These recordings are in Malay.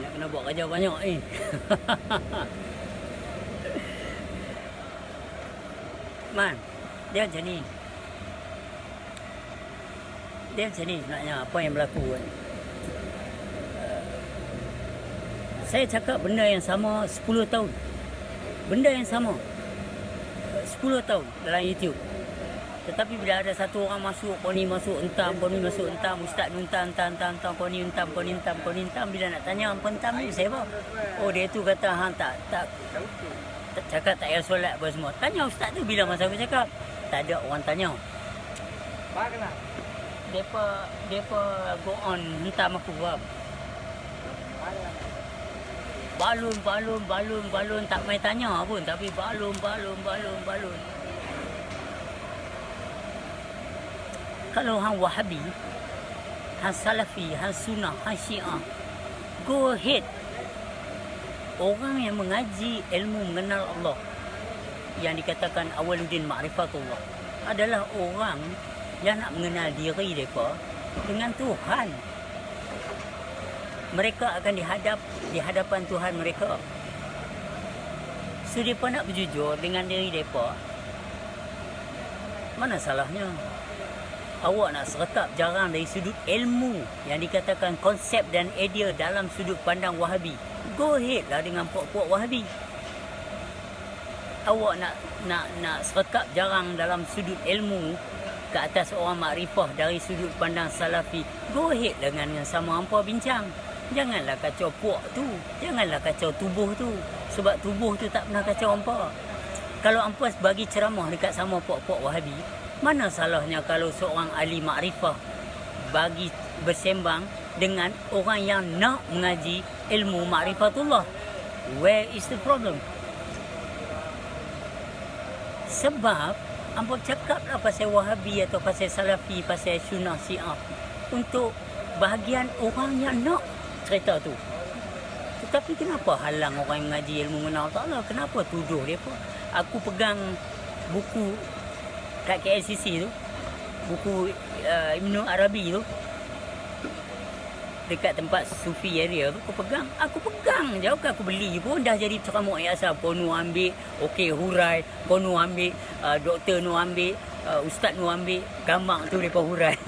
Nak kena buat kerja banyak ni. Man, dia macam ni. Dia macam ni sebenarnya apa yang berlaku kan. Saya cakap benda yang sama 10 tahun. Benda yang sama 10 tahun dalam YouTube. Tetapi bila ada satu orang masuk, kau ni masuk entam, kau ni masuk entam, ustaz ni entam, kau ni entam, kau ni entam, kau ni entam. Bila nak tanya apa entam ni, saya apa? Oh, dia tu kata hang tak cakap tak payah solat apa semua. Tanya ustaz tu bila masa aku cakap. Tak ada orang tanya. Depa go on hentam aku faham. Balun tak main tanya pun, tapi balun. Kalau hang Wahabi, hang Salafi, hang Sunnah, hang Syiah, go ahead. Orang yang mengaji ilmu mengenal Allah, yang dikatakan Awaluddin Ma'rifatullah, adalah orang yang nak mengenal diri mereka dengan Tuhan. Mereka akan di hadapan Tuhan mereka. So, mereka nak berjujur dengan diri mereka. Mana salahnya? Awak nak serkap jarang dari sudut ilmu yang dikatakan konsep dan idea dalam sudut pandang Wahabi. Go ahead lah dengan puak-puak Wahabi. Awak nak serkap jarang dalam sudut ilmu ke atas orang makrifah dari sudut pandang Salafi. Go ahead dengan yang sama hampa bincang. Janganlah kacau puak tu. Janganlah kacau tubuh tu. Sebab tubuh tu tak pernah kacau hampa. Kalau hampa bagi ceramah dekat sama puak-puak Wahabi, mana salahnya kalau seorang ahli makrifah bagi bersembang dengan orang yang nak mengaji ilmu makrifatullah? Where is the problem? Sebab hampa cakaplah pasal Wahabi atau pasal Salafi, pasal Sunnah, Syiah untuk bahagian orang yang nak cerita tu. Tetapi kenapa halang orang yang mengaji ilmu mengenal Allah? Kenapa tuduh dia pun? Aku pegang buku kat KLCC tu, buku Ibnu Arabi tu, dekat tempat Sufi area tu, aku pegang je. Aku beli pun dah jadi ceramah asal. Ponu ambil, okey hurai. Ponu ambil, doktor nu ambil, ustaz nu ambil, gambar tu depa hurai.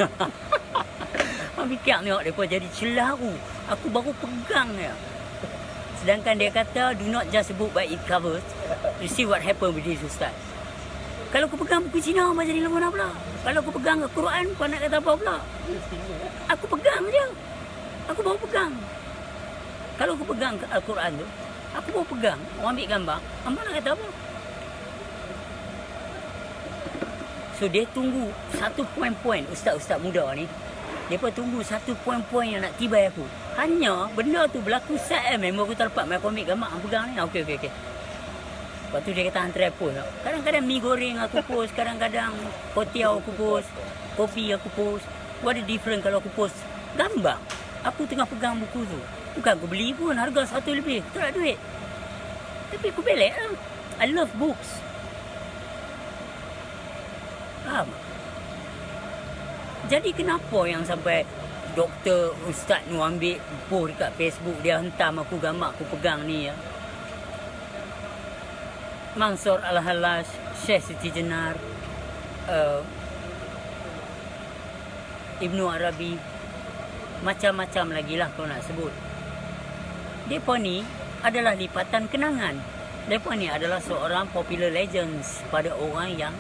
Fikir tengok depa jadi celaru. Aku baru pegang je. Sedangkan dia kata do not just book by its covers. You see what happened with this ustaz. Kalau aku pegang buku Cina, apa jadi mana pula? Kalau aku pegang Al-Quran, kau nak kata apa pula? Aku pegang je. Aku baru pegang. Kalau aku pegang Al-Quran tu, aku baru pegang. Orang ambil gambar, apa nak kata apa? So, dia tunggu satu poin-poin ustaz-ustaz muda ni. Dia pun tunggu satu poin-poin yang nak tibai aku. Hanya benda tu berlaku saat memang aku terlepas. Aku ambil gambar, aku pegang ni. Okey. Lepas tu dia kata hantar post. Kadang-kadang mi goreng aku post. Kadang-kadang kotiau aku post. Kopi aku post. What the difference kalau aku post gambar? Aku tengah pegang buku tu. Bukan aku beli pun. Harga 1 lebih. Tak ada duit. Tapi aku belek lah. I love books. Faham? Jadi kenapa yang sampai doktor ustaz ni ambil post dekat Facebook, dia hentam aku gambar aku pegang ni ya. Mansur Al-Hallaj, Syekh Siti Jenar, Ibnu Arabi, macam-macam lagi lah kau nak sebut. Mereka ni adalah lipatan kenangan. Mereka ni adalah seorang popular legends pada orang yang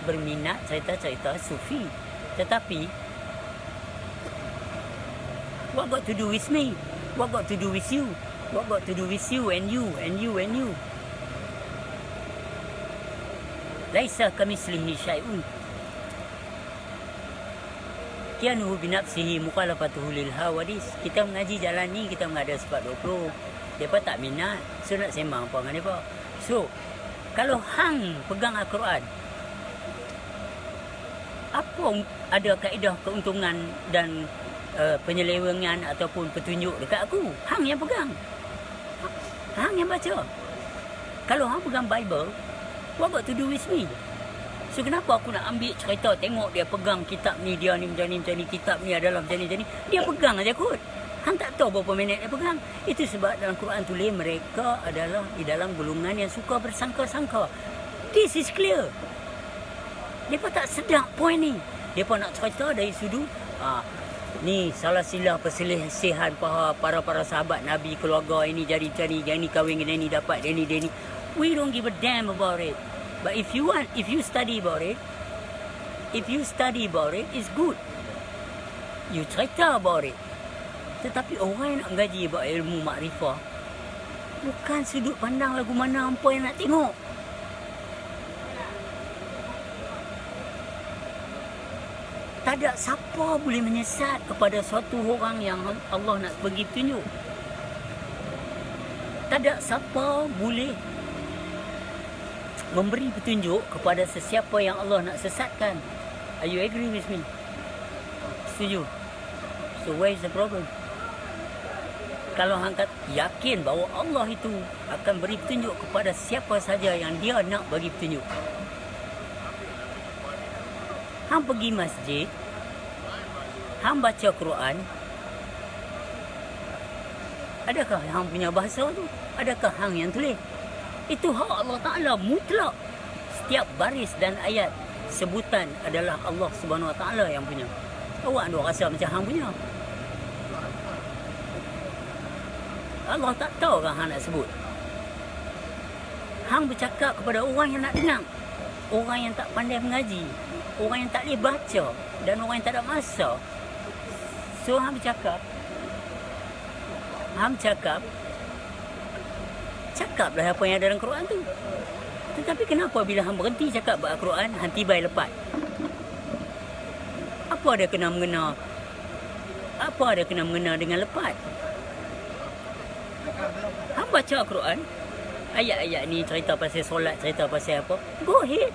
berminat cerita-cerita Sufi. Tetapi what got to do with me? What got to do with you? What got to do with you and you and you and you? Laisa kamislihi syai'un. Kianuhu binafsihi mukhalafatuhu lil hawadis. Kita mengaji jalan ni, kita mengada sebab 20. Mereka tak minat. So nak sembang apa dengan mereka. So, kalau hang pegang Al-Quran, apa ada kaedah keuntungan dan penyelewengan ataupun petunjuk dekat aku? Hang yang pegang. Hang yang baca. Kalau hang pegang Bible, what got to do with me? So kenapa aku nak ambil cerita, tengok dia pegang kitab ni, dia ni macam ni, kitab ni adalah macam ni. Dia pegang aja kot. Hang tak tahu berapa minit dia pegang. Itu sebab dalam Quran tulis mereka adalah di dalam golongan yang suka bersangka-sangka. This is clear. Mereka tak sedap poin ni. Mereka nak cerita dari sudut ni salah silah perselisihan para sahabat Nabi, keluarga ini jadi yang ni kahwin dengan ni dapat dia ni. We don't give a damn about it. But if you study about it, it's good. You cerita about it. Tetapi orang yang nak gaji buat ilmu makrifah, bukan sudut pandang lagu mana hampa yang nak tengok. Tak ada siapa boleh menyesat kepada suatu orang yang Allah nak bagi petunjuk. Tak ada siapa boleh memberi petunjuk kepada sesiapa yang Allah nak sesatkan. Are you agree with me? Setuju? So where is the problem? Kalau hang yakin bahawa Allah itu akan beri petunjuk kepada siapa saja yang dia nak bagi petunjuk. Hang pergi masjid, hang baca Quran, adakah hang punya bahasa tu? Adakah hang yang tulis? Itu hak Allah Ta'ala mutlak. Setiap baris dan ayat sebutan adalah Allah Subhanahu Wa Ta'ala yang punya. Awak nak rasa macam hang punya? Allah tak tahu kan hang nak sebut. Hang bercakap kepada orang yang nak dengar, orang yang tak pandai mengaji, orang yang tak boleh baca, dan orang yang tak ada masa. So hang cakaplah apa yang ada dalam Quran tu. Tetapi kenapa bila hang berhenti cakap buat Quran, hang tibai lepas? Apa ada kena mengena dengan lepas? Hang baca Quran, ayat-ayat ni cerita pasal solat, cerita pasal apa, go ahead.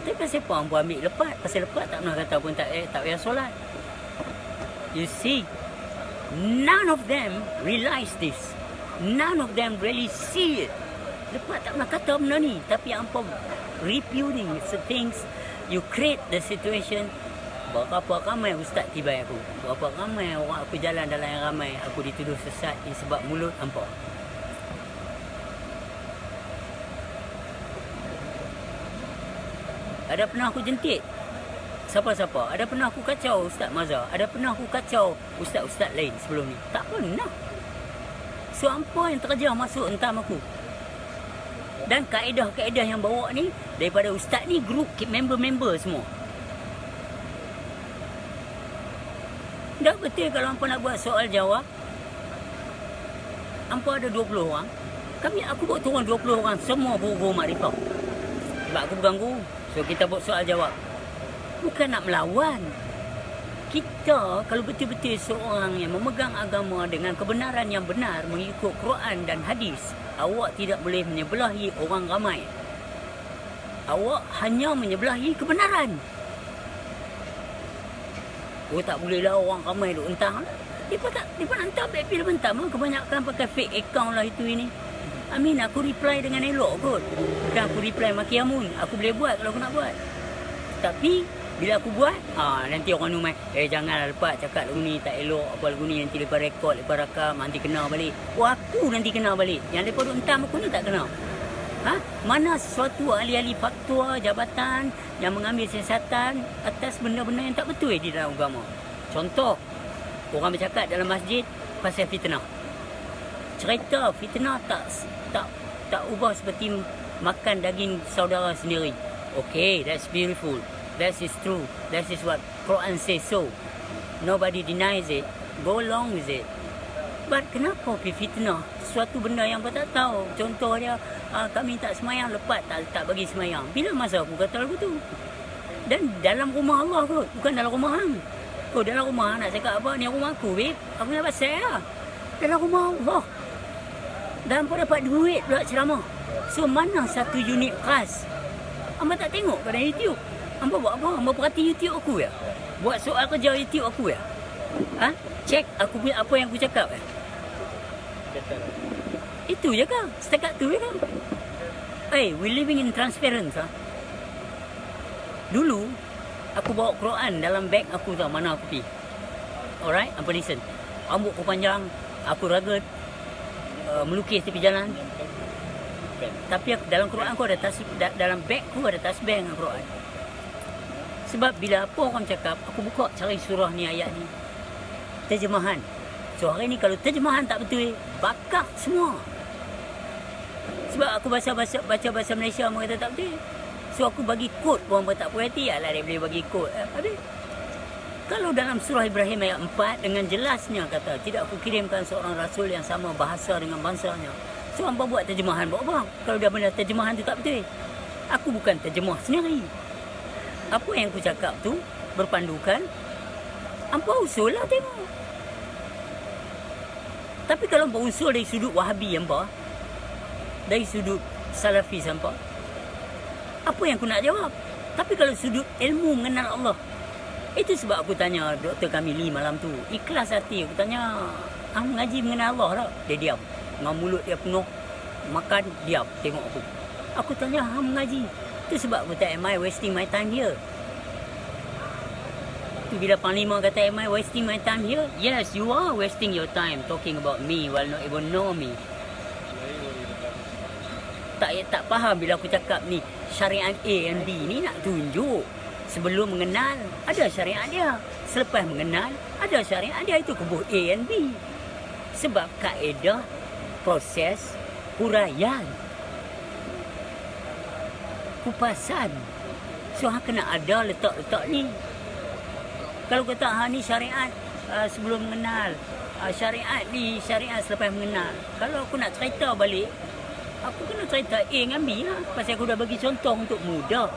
Tapi pasal apa hang ambil lepas? Pasal lepas tak pernah kata pun tak payah solat. You see, none of them realize this. None of them really see it. Lepas tak pernah kata benda ni. Tapi hampa refuting the things. You create the situation. Berapa ramai ustaz tibai aku. Berapa ramai orang aku jalan dalam yang ramai. Aku dituduh sesat sebab mulut hampa. Ada pernah aku jentik siapa-siapa? Ada pernah aku kacau Ustaz Mazhar? Ada pernah aku kacau ustaz-ustaz lain sebelum ni? Tak pernah. So, apa yang terjadi masuk entam aku? Dan kaedah-kaedah yang bawa ni daripada ustaz ni, grup member-member semua. Dah betul kalau hampa nak buat soal jawab, hampa ada 20 orang. Aku buat turun 20 orang, semua guru makrifah. Sebab aku bukan guru. So, kita buat soal jawab. Bukan nak melawan. Kita, kalau betul-betul seorang yang memegang agama dengan kebenaran yang benar, mengikut Quran dan hadis, awak tidak boleh menyebelahi orang ramai. Awak hanya menyebelahi kebenaran. Oh, tak bolehlah orang ramai duk entah. Dia nak entah blackpil mentah. Kebanyakan pakai fake account lah itu ini. Amin, aku reply dengan elok kot. Bukan aku reply maki Amun. Aku boleh buat kalau aku nak buat. Tapi bila aku buat, nanti orang numai, janganlah lepas cakap lagu ni tak elok, apa lagu ni nanti lepas rekod, lepas rakam, nanti kena balik. Oh, aku nanti kena balik. Yang lepas duk entam aku ni tak kena. Mana sesuatu ahli-ahli faktua jabatan yang mengambil siasatan atas benda-benda yang tak betul di dalam agama. Contoh, orang bercakap dalam masjid pasal fitnah. Cerita fitnah tak ubah seperti makan daging saudara sendiri. Okay, that's beautiful. That is true. That is what Quran says so. Nobody denies it. Go along with it. But kenapa fitnah? Suatu benda yang kau tak tahu. Contoh dia, kami tak semayang, lepas tak bagi semayang. Bila masa aku kata lagu tu? Dan dalam rumah Allah kot, bukan dalam rumah hang. Kau dalam rumah hang nak cakap apa? Ni rumah aku, babe. Aku nak pasal lah. Dalam rumah Allah. Dan kau dapat duit pula ceramah. So, mana satu unit khas? Hamba tak tengok pada YouTube. Hamba buat apa? Hamba perhati YouTube aku ya? Buat soal kerja YouTube aku ya? Cek aku punya apa yang aku cakap ya? Itu je kan? Setakat tu je kan? We living in transparency. Dulu, aku bawa Quran dalam beg aku tau mana aku pergi. Alright? Apa listen? rambutku panjang, aku ragut, melukis tepi jalan. Tapi dalam Quran aku ada dalam bagku ada tasbih dengan Quran. Sebab bila apa orang cakap, aku buka cari surah ni, ayat ni, terjemahan. So hari ni kalau terjemahan tak betul, bakar semua. Sebab aku baca bahasa Malaysia, orang kata tak betul. So aku bagi kod pun orang tak puas hati. Alah, dia boleh bagi kod. Habis. Kalau dalam surah Ibrahim ayat 4 dengan jelasnya kata, tidak aku kirimkan seorang rasul yang sama bahasa dengan bangsanya. So hangpa buat terjemahan buat apa? Kalau dah benda terjemahan tu tak betul. Aku bukan terjemah sendiri. Apa yang aku cakap tu berpandukan hangpa usul lah tengok. Tapi kalau hangpa usul dari sudut Wahabi hangpa, dari sudut Salafi hangpa, apa yang aku nak jawab? Tapi kalau sudut ilmu mengenal Allah, itu sebab aku tanya Dr. Kamili malam tu, ikhlas hati aku tanya, hang ngaji mengenal Allah tak? Dia diam. Dengan mulut dia penuh, makan, diam, tengok aku. Aku tanya, hang mengaji? Itu sebab aku tak, am I wasting my time here? Tu bila Panglima kata, am I wasting my time here? Yes, you are wasting your time talking about me while not even know me. Tak faham bila aku cakap ni, syariat A and B ni nak tunjuk. Sebelum mengenal, ada syariat dia. Selepas mengenal, ada syariat dia. Itu kubuh A and B. Sebab kaedah proses huraian, kupasan. So, kena ada letak-letak ni. Kalau kata, ni syariat sebelum mengenal, syariat ni syariat selepas mengenal. Kalau aku nak cerita balik, aku kena cerita A dengan B lah. Pasal aku dah bagi contoh untuk mudah.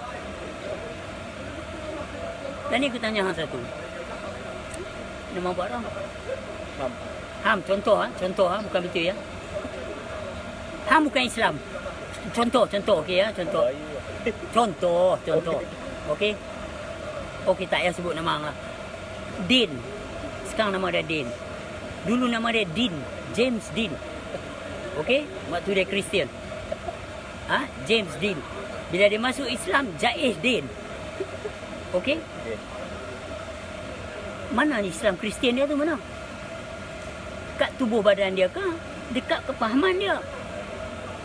Dan ni aku tanya hang satu. Nama buat orang? Ham, contoh bukan betul ya. Ham bukan Islam. Contoh okey ya, contoh. Okey. Okey, tak payah sebut nama hang lah. Din. Sekarang nama dia Din. Dulu nama dia Din, James Din. Okey, waktu dia Kristian. James Din. Bila dia masuk Islam, Jaiz Din. Okey? Mana Islam Kristian dia tu mana? Kat tubuh badan dia ke? Dekat kepahaman dia.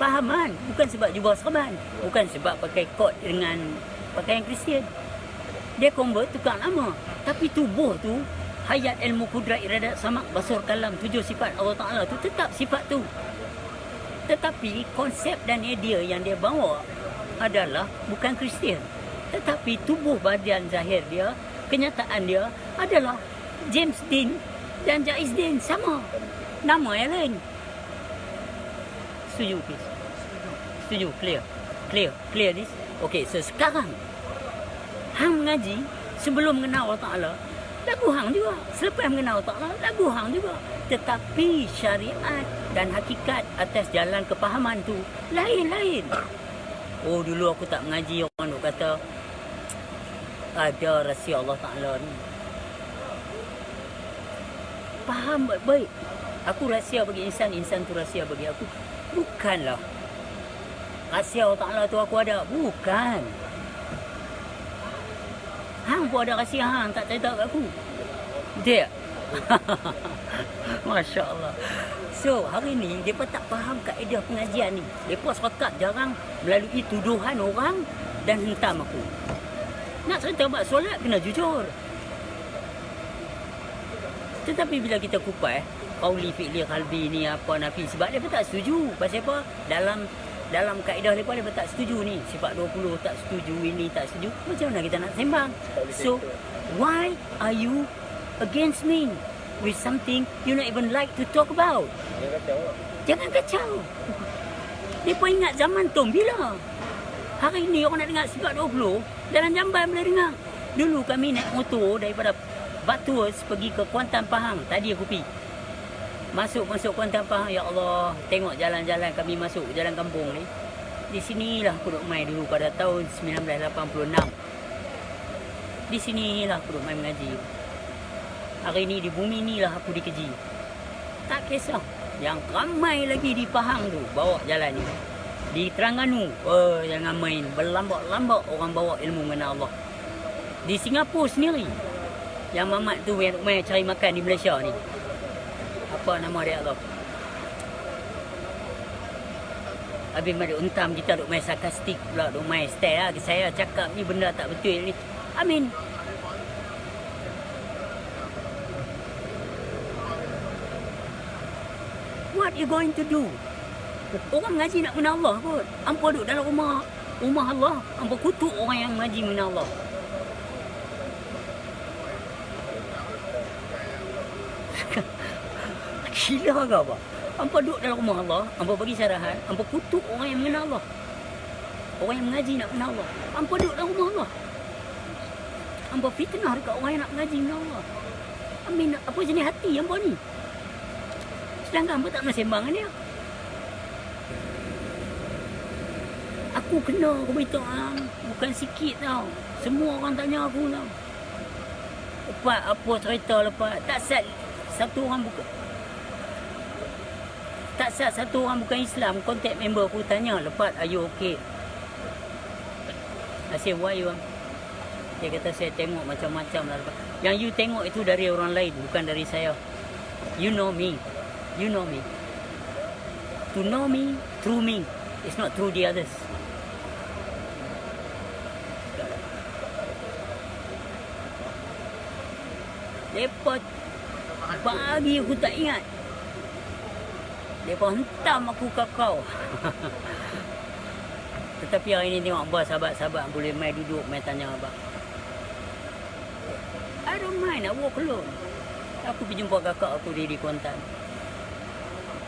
Pahaman. Bukan sebab jubah serban. Bukan sebab pakai kot dengan pakaian Kristian. Dia convert, tukar nama. Tapi tubuh tu, hayat ilmu kudrat iradat samak basur kalam, 7 sifat Allah Ta'ala tu tetap sifat tu. Tetapi konsep dan idea yang dia bawa adalah bukan Kristian. Tetapi tubuh badan zahir dia, kenyataan dia adalah James Dean dan Jaiz Din sama. Nama yang lain. Setuju, please? Setuju, clear this? Okey, so sekarang hang mengaji sebelum mengenal Allah Ta'ala, lagu hang juga. Selepas mengenal Allah Ta'ala, lagu hang juga. Tetapi syariat dan hakikat atas jalan kepahaman tu lain-lain. Oh, dulu aku tak mengaji, orang duk kata ada rahsia Allah Ta'ala ni. Faham baik-baik. Aku rahsia bagi insan, insan tu rahsia bagi aku. Bukanlah rahsia Allah Ta'ala tu aku ada. Bukan. Hang pun ada rahsia hang, tak cerita kat aku. Betul tak? Masya Allah. So, hari ni, mereka tak faham kaedah pengajian ni. Mereka sepakat jarang melalui tuduhan orang dan hentam aku. Nak cerita buat solat, kena jujur. Tetapi bila kita kupas, qauli fi'li qalbi ni apa nafi, sebab mereka tak setuju. Pasal apa? Dalam kaedah mereka tak setuju ni. Sifat 20 tak setuju, ini tak setuju. Macam mana kita nak sembang? So, why are you against me with something you not even like to talk about? Jangan kacau. Mereka ingat zaman tu bila? Hari ni orang nak dengar sifat 20, dalam jamban boleh dengar. Dulu kami naik motor daripada Batu pergi ke Kuantan Pahang. Tadi aku pergi. Masuk Kuantan Pahang. Ya Allah, tengok jalan-jalan kami masuk jalan kampung ni. Di sinilah aku duduk main dulu pada tahun 1986. Di sinilah aku duduk main mengaji. Hari ni di bumi ni lah aku dikeji. Tak kisah. Yang ramai lagi di Pahang tu bawa jalan ni. Di Terengganu, jangan main. Berlambak-lambak orang bawa ilmu mengenal Allah. Di Singapura sendiri, yang mamat tu yang main cari makan di Malaysia ni. Apa nama dia Allah? Habis mari untam kita duk main sarkastik pula, duk main style lah. Saya cakap ni benda tak betul ni. I mean, what you going to do? Orang ngaji nak mengenal Allah kot. Hampa duduk dalam rumah Allah. Hampa kutuk orang yang ngaji mengenal Allah. Gila ke apa? Hampa duduk dalam rumah Allah. Hampa bagi syarahan. Hampa kutuk orang yang mengenal Allah. Orang yang mengaji nak mengenal Allah. Hampa duduk dalam rumah Allah. Hampa fitnah dekat orang yang nak mengaji mengenal Allah. Amin, apa jenis hati hampa ni? Sedangkan hampa tak pernah sembang dengan dia. Aku kena, aku beritahu hang. Bukan sikit tau. Semua orang tanya aku tau. Lepas apa cerita lepas. Tak sat satu orang bukan Islam. Contact member aku tanya lepas, are you okay? I say, why you? Dia kata saya tengok macam-macam lah lepas. Yang you tengok itu dari orang lain, bukan dari saya. You know me. You know me. To know me through me. It's not through the others. Lepas pagi aku tak ingat. Lepas hentam aku kakao. Tetapi hari ni tengok abang sahabat-sahabat boleh main duduk, main tanya abang. I don't mind, I walk alone. Aku pergi jumpa kakak aku di Kuantan.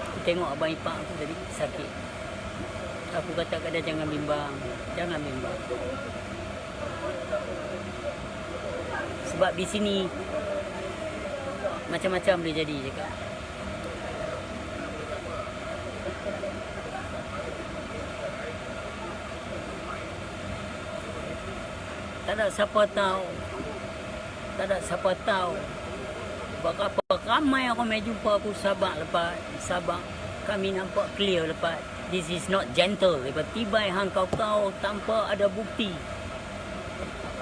Aku tengok abang ipar aku tadi sakit. Aku kata kat dia jangan bimbang. Jangan bimbang. Sebab di sini macam-macam boleh jadi cakap. Tak ada siapa tahu. Tak ada siapa tahu. Berapa ramai orang main jumpa aku Sabak lepas. Sabak kami nampak clear lepas. This is not gentle. Lepas tiba hang kau-kau tanpa ada bukti.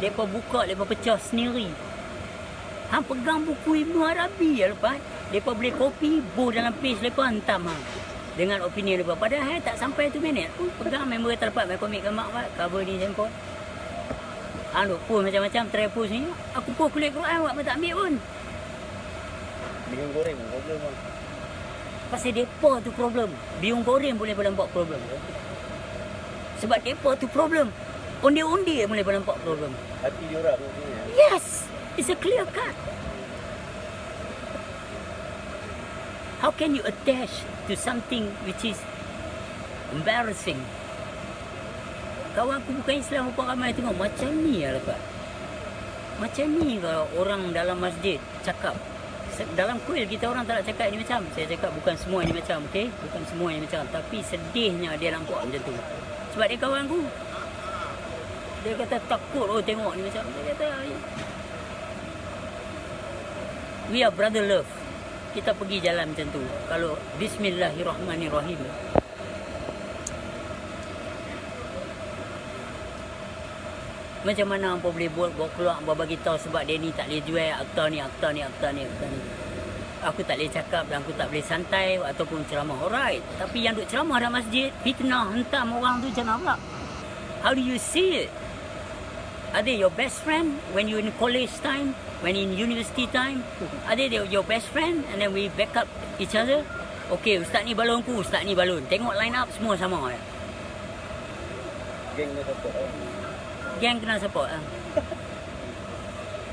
Lepas buka, lepas pecah sendiri. Hang pegang buku Ibnu Arabi lepas. Lepas beli kopi, buh dalam page lepas hantam hang. Dengan opinion lepas. Padahal tak sampai 2 minit. Pegang member terlepas main komik ke mak cover ni handphone. Hang duk post macam-macam, try post ni. Aku post kulit Quran awak pun tak ambil pun. Biung goreng problem bang. Pasal depa tu problem. Biung goreng boleh nampak problem. Sebab depa tu problem. Onde-onde boleh nampak problem. Hati dia orang tu. Yes, it's a clear cut. How can you attach to something which is embarrassing? Kawan aku bukan Islam apa ramai tengok macam ni lah lepas. Macam ni kalau orang dalam masjid cakap. Dalam kuil kita orang tak nak cakap ini macam. Saya cakap bukan semua ini macam, okey? Bukan semua ini macam. Tapi sedihnya dia nampak macam tu. Sebab dia kawan aku. Dia kata takut tengok ni macam. Dia kata we are brother love. Kita pergi jalan macam tu. Kalau Bismillahirrahmanirrahim. Macam mana hampa boleh buat keluar hampa bagi tahu sebab dia ni tak boleh jual akta ni. Aku tak boleh cakap dan aku tak boleh santai ataupun ceramah. Alright. Tapi yang duk ceramah dalam masjid, fitnah, hentam orang tu macam mana? How do you see it? Are they your best friend when you in college time? When in university time? Are they your best friend? And then we back up each other? Okay, ustaz ni balonku, ustaz ni balon. Tengok line up semua sama. Geng dia support. Geng kena support lah.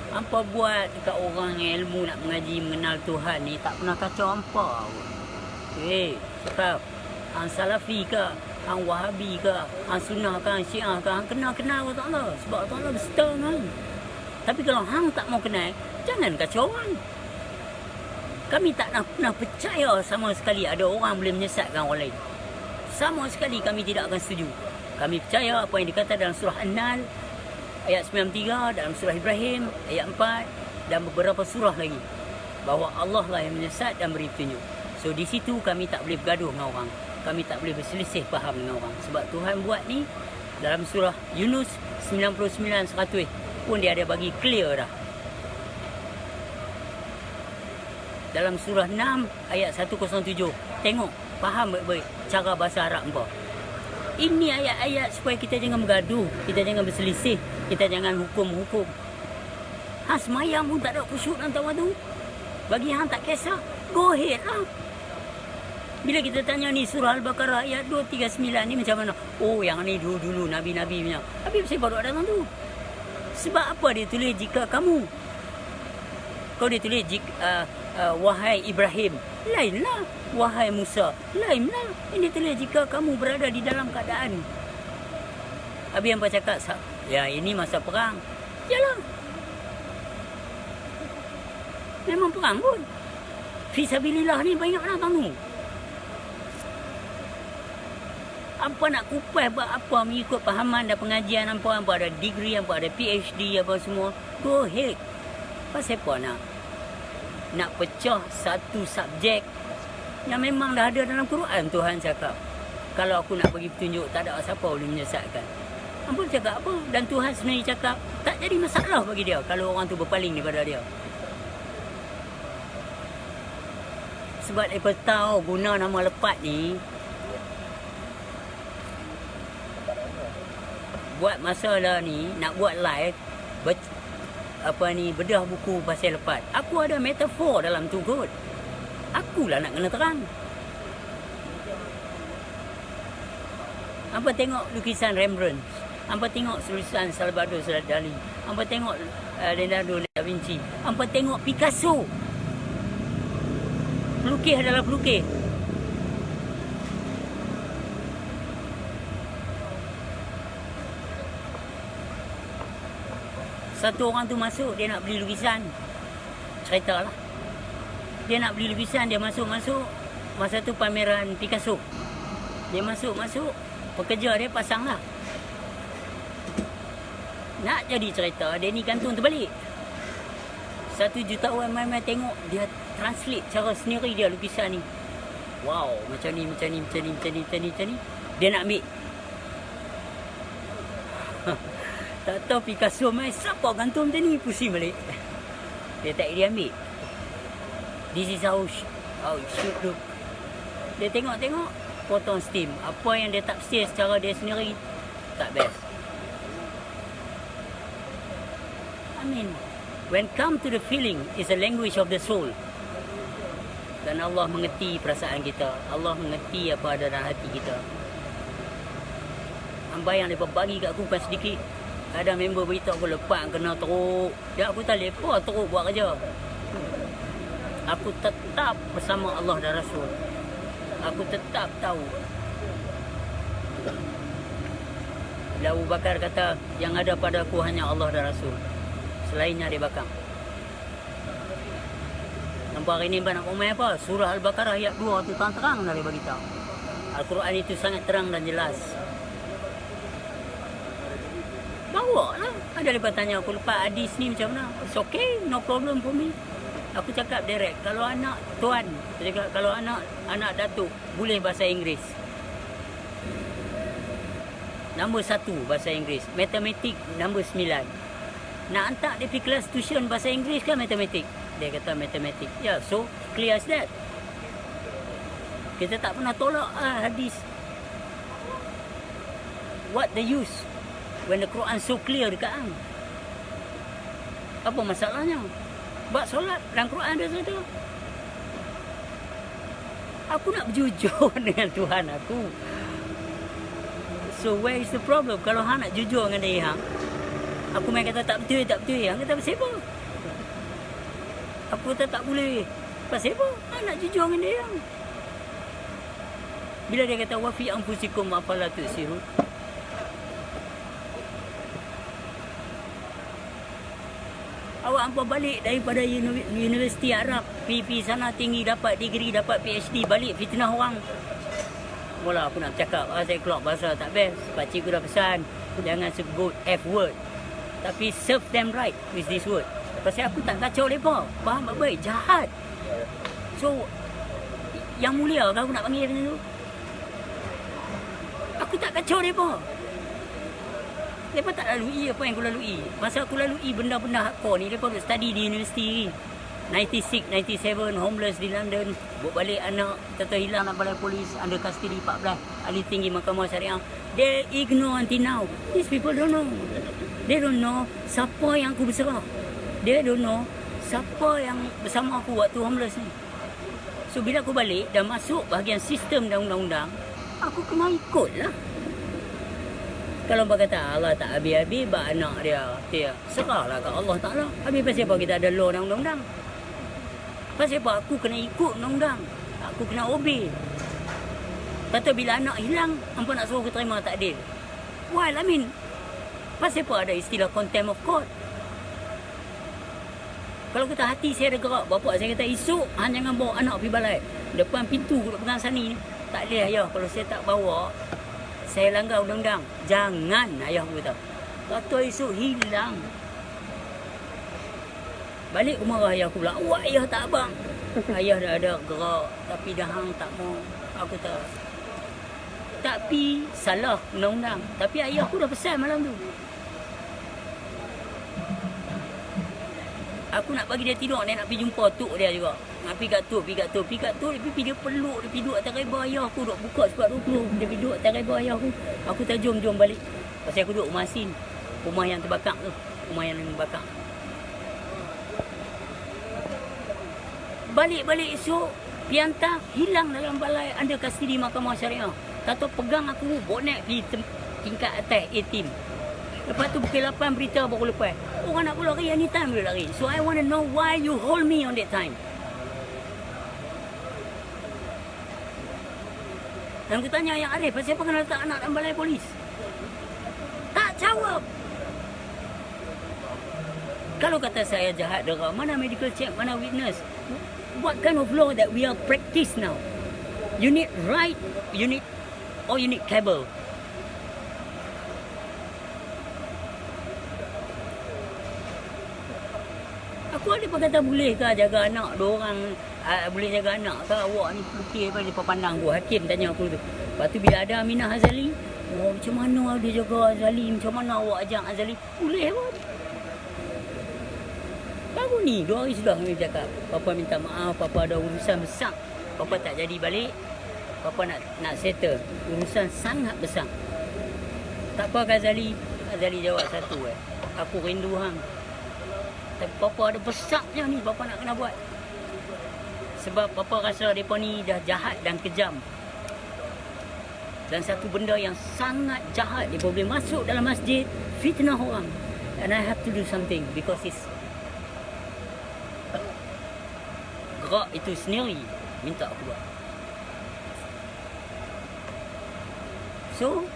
Hampa buat dekat orang yang ilmu nak mengaji, mengenal Tuhan ni tak pernah kacau hampa. Cakap hang Salafi ke, hang Wahabi ke, hang Sunnah ke, hang Syiah ke, hang kenal Allah Ta'ala. Sebab Allah Ta'ala berserta hang. Tapi kalau hang tak mau kenal, jangan kacau orang. Kami tak pernah percaya sama sekali ada orang boleh menyesatkan orang lain. Sama sekali kami tidak akan setuju. Kami percaya apa yang dikatakan dalam surah An-Nahl ayat 93, dalam surah Ibrahim ayat 4 dan beberapa surah lagi, bahawa Allah lah yang menyesat dan beri petunjuk. So di situ kami tak boleh bergaduh dengan orang. Kami tak boleh berselisih faham dengan orang. Sebab Tuhan buat ni dalam surah Yunus 99-100 pun dia ada bagi clear dah. Dalam surah 6 ayat 107. Tengok, faham baik-baik cara bahasa Arab apa. Ini ayat-ayat supaya kita jangan bergaduh, kita jangan berselisih, kita jangan hukum-hukum. Semayang pun tak ada khusyuk dalam tawaf tu. Bagi hang tak kisah, go ahead lah. Bila kita tanya ni surah Al-Baqarah ayat 239 ni macam mana? Oh, yang ni dulu-dulu Nabi-Nabi punya. Habis saya baru ada dalam tu. Sebab apa dia tulis jika kamu? Kau dia tulis wahai Ibrahim. Lainlah. Wahai Musa. Lainlah. Ini tulis jika kamu berada di dalam keadaan. Habis yang cakap, ya ini masa perang. Yalah. Memang perang pun. Fisabilillah ni banyak nak tahu. Apa nak kupas buat apa mengikut pahaman dan pengajian apa ada degree apa ada PhD apa semua. Go ahead. Pasal apa nak pecah satu subjek yang memang dah ada dalam Quran. Tuhan cakap, kalau aku nak bagi petunjuk, tak ada siapa boleh menyesatkan. Ampun cakap apa? Dan Tuhan sebenarnya cakap, tak jadi masalah bagi dia kalau orang tu berpaling daripada dia. Sebab mereka tahu guna nama lepat ni buat masalah ni, nak buat live bedah buku pasal lepat. Aku ada metafor dalam tu kot. Akulah nak kena terang. Hampa tengok lukisan Rembrandt, hampa tengok tulisan Salvador Dali, hampa tengok Leonardo da Vinci, hampa tengok Picasso. Pelukis adalah pelukis. Satu orang tu masuk, dia nak beli lukisan. Cerita lah. Dia nak beli lukisan, dia masuk. Masa tu pameran Picasso. Dia masuk. Pekerja dia pasang lah. Nak jadi cerita, dia ni gantung terbalik. 1 juta orang main-main tengok. Dia translate cara sendiri dia lukisan ni. Wow, macam ni. Dia nak ambil. Tak tahu Picasso main, siapa gantung macam ni, pusing balik. Dia tak dia ambil. This is how it should look. Dia tengok, potong steam. Apa yang dia tak steam secara dia sendiri, tak best. I mean, when come to the feeling, is a language of the soul. Dan Allah mengerti perasaan kita. Allah mengerti apa ada dalam hati kita. Hamba yang mereka bagi kat aku bukan sedikit. Ada member beritahu aku lepas kena teruk. Ya aku tak lepas teruk buat kerja. Aku tetap bersama Allah dan Rasul. Aku tetap tahu. Bila Abu Bakar kata, yang ada pada aku hanya Allah dan Rasul. Selainnya dia bakar. Nampak hari ni nak komen apa? Surah Al-Baqarah ayat 2 tu terang-terang dah dia beritahu. Al-Quran itu sangat terang dan jelas. Bawa lah. Ada lepas tanya aku lepas hadis ni macam mana. It's okay, no problem for me. Aku cakap direct. Kalau anak tuan, cakap, kalau anak datuk boleh bahasa Inggeris. Nombor 1 bahasa Inggeris. Matematik nombor 9. Nak hantar dia pergi kelas tuition bahasa Inggeris ke matematik? Dia kata matematik. Ya, so clear as that. Kita tak pernah tolak hadis. What the use? When the Quran so clear dekat hang. Apa masalahnya? Buat solat dalam Quran ada saja. Aku nak berjujur dengan Tuhan aku. So where is the problem? Kalau hang nak jujur dengan diri hang, aku main kata tak betul. Hang kata pasal apa? Aku kata tak boleh. Pasal apa? Hang nak jujur dengan diri hang. Bila dia kata wa fi anfusikum afala tusirun. Awak hampa balik daripada Universiti Arab, pergi sana tinggi, dapat degree, dapat PhD, balik fitnah orang. Mula aku nak cakap, saya keluar bahasa tak best. Pakcik aku dah pesan, jangan sebut F word. Tapi serve them right with this word. Pasal aku tak kacau mereka. Faham baik-baik, jahat. So, yang mulia kan aku nak panggil macam tu. Aku tak kacau mereka. Mereka tak lalui apa yang aku lalui. Masa aku lalui benda-benda hardcore ni, mereka duduk study di universiti. 96, 97 homeless di London, bawa balik anak, kata hilang nak balai polis, under custody 14, ahli tinggi Mahkamah Syariah. They ignore until now. These people don't know. They don't know siapa yang aku berserah. They don't know siapa yang bersama aku waktu homeless ni. So bila aku balik dan masuk bahagian sistem dan undang-undang, aku kena ikut lah. Kalau orang kata Allah tak habis-habis, bak anak dia serahlah kat Allah Ta'ala. Habis pasal apa kita ada law dan undang-undang? Pasal apa aku kena ikut undang-undang? Aku kena obey. Kata bila anak hilang, hampa nak suruh aku terima takdir. Why? I mean, pasal apa ada istilah contempt of court? Kalau kata hati saya ada gerak, bapak saya kata esok jangan bawa anak pergi balai. Depan pintu aku pegang sani. Tak boleh ayah, kalau saya tak bawa, saya langgar undang-undang. Jangan, ayah aku kata. Kata esok hilang. Balik ke marah ayah aku pula. Awak ayah tak abang. Ayah dah ada gerak, tapi dah hang tak mau. Aku kata, tapi salah undang-undang. Tapi ayah aku dah pesan malam tu. Aku nak bagi dia tidur, dia nak pergi jumpa tok dia juga. Nak pergi kat tok, Tapi dia peluk, dia pergi duduk atas reba ayah aku. Duduk buka sebab 20. Dia pergi duduk atas reba ayah aku. Aku tak jom balik. Pasal aku duduk rumah Asin. Rumah yang terbakar tu. Rumah yang terbakar. Balik esok, pianta hilang dalam balai under custody Mahkamah Syariah. Kata pegang aku, bawa naik pergi tingkat atas 18. Lepas tu pukul 8 berita baru lepas. Orang nak lari anytime boleh lari. So I want to know why you hold me on that time. Dan aku tanya yang Arif, pasal apa kena letak anak dalam balai polis? Tak jawab. Kalau kata saya jahat dera, mana medical check, mana witness? What kind of law that we are practice now? You need right, you need cable. Aku ada pun kata boleh ke jaga anak dua orang, boleh jaga anak ke awak ni putih apa dia pandang gua. Hakim tanya aku tu. Lepas tu bila ada Aminah Azali, macam mana dia jaga Azali, macam mana awak ajak Azali? Boleh pun. Baru ni 2 hari sudah kami cakap, papa minta maaf, papa ada urusan besar, papa tak jadi balik, papa nak settle urusan sangat besar. Tak apa Azali jawab satu aku rindu hang. Tapi papa ada besarnya ni papa nak kena buat. Sebab papa rasa mereka ni dah jahat dan kejam. Dan satu benda yang sangat jahat, dia boleh masuk dalam masjid, fitnah orang. And I have to do something because it's gerak itu sendiri minta aku buat. So,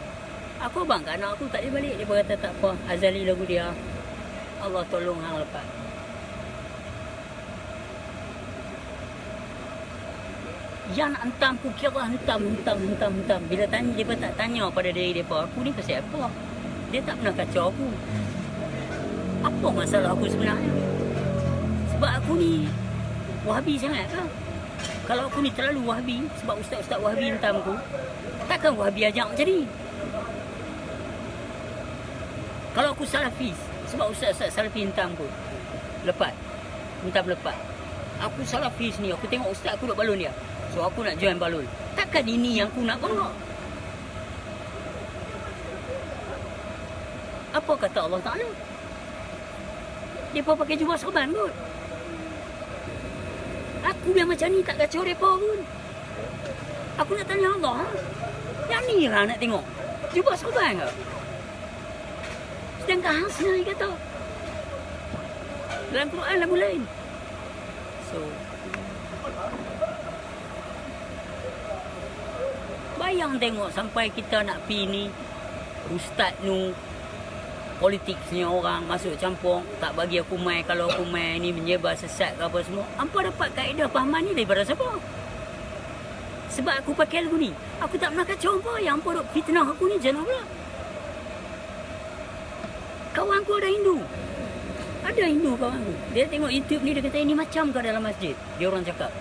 aku abang kat anak aku tak boleh balik. Dia berkata tak apa, Azali lagu dia. Allah tolong hang lepas. Yang nak hentam aku kira hentam. Bila tanya, dia tak tanya pada diri dia, aku ni pasal apa? Dia tak pernah kacau aku. Apa masalah aku sebenarnya? Sebab aku ni Wahabi sangat ke? Kalau aku ni terlalu Wahabi, sebab ustaz-ustaz Wahabi hentam aku, takkan Wahabi ajak macam ni? Kalau aku Salafis, sebab ustaz-ustaz Salafi hentam aku, lepas aku Salafis ni, aku tengok ustaz aku duk balun dia, so aku nak join balun. Takkan ini yang aku nak bawa? Apa kata Allah Ta'ala? Dia pun pakai jubah serban kot. Aku yang macam ni tak kacau mereka pun. Aku nak tanya Allah, yang ni lah nak tengok jubah serban ke? Sedangkan hang sendiri kata dalam Quran lagu lain. So bayang tengok sampai kita nak pi ni, ustaz nu politiknya orang masuk campur, tak bagi aku mai. Kalau aku mai ni menyebar sesat ke apa semua, hampa dapat kaedah pahaman ni daripada siapa? Sebab aku pakai lagu ni. Aku tak pernah kacau hampa. Yang hampa duk fitnah aku ni macam mana pula? Kawan aku ada Hindu. Ada Hindu kawan aku. Dia tengok YouTube ni, dia kata ini macam ke dalam masjid? Dia orang cakap.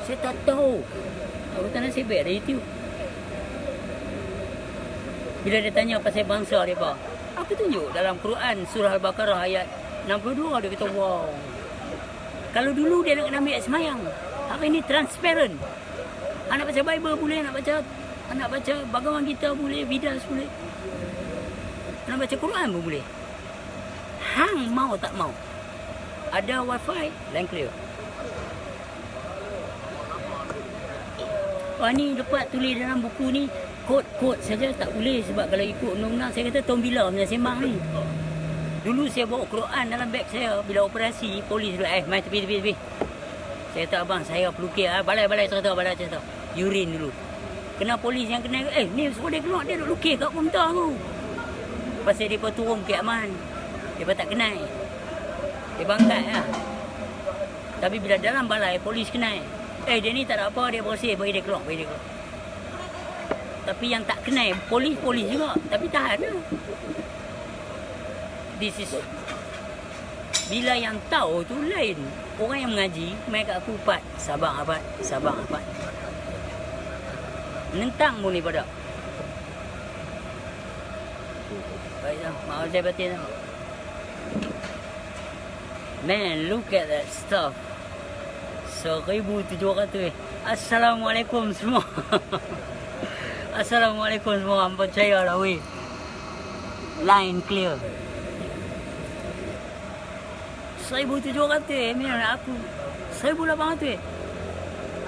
Saya tak tahu. Aku tak nasib baik ada YouTube. Bila dia tanya pasal bangsa dia apa, aku tunjuk dalam Quran surah Al-Baqarah ayat 62, dia kata wow. Kalau dulu dia nak kena ambil semayang, hari ni transparent. Anak baca Bible boleh, nak baca Bhagavad Gita boleh, Vedas boleh. Nak baca Quran pun boleh. Hang mau tak mau. Ada wifi, line clear. Wah ni dapat tulis dalam buku ni, kod-kod saja tak boleh sebab kalau ikut undang-undang saya kata Tom Bila punya sembang ni. Dulu saya bawa Quran dalam beg saya bila operasi, polis dulu mai tepi. Saya kata abang saya pelukis balai cerita. Urin dulu. Kena polis yang kena ni suruh dia keluar dia duk lukis kat kaunter tu. Pasal depa turun ke aman. Depa tak kenal. Dia bangkat lah. Tapi bila dalam balai polis kenal. Dia ni tak ada apa, dia bersih, bagi dia keluar. Tapi yang tak kenal polis juga, tapi tahan lah. This is bila yang tahu tu lain. Orang yang mengaji mai kat aku Pat, sabar Pat. Nentang pun ni pada. Baiklah, maaf saya batin lah. Man, look at that stuff. 1,700. Assalamualaikum semua. Assalamualaikum semua. Percaya lah weh. Line clear. 1,700 minat aku. 1,800.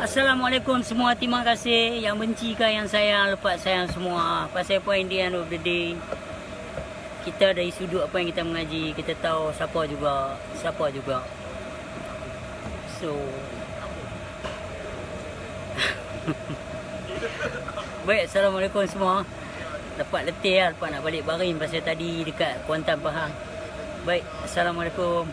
Assalamualaikum semua. Terima kasih yang benci ke yang sayang. Lepas sayang semua. Pasal point the end of the day, kita dari sudut apa yang kita mengaji, kita tahu siapa juga. So baik, Assalamualaikum semua. Dapat letih lah, lepas nak balik baring pasal tadi dekat Kuantan Pahang. Baik, Assalamualaikum.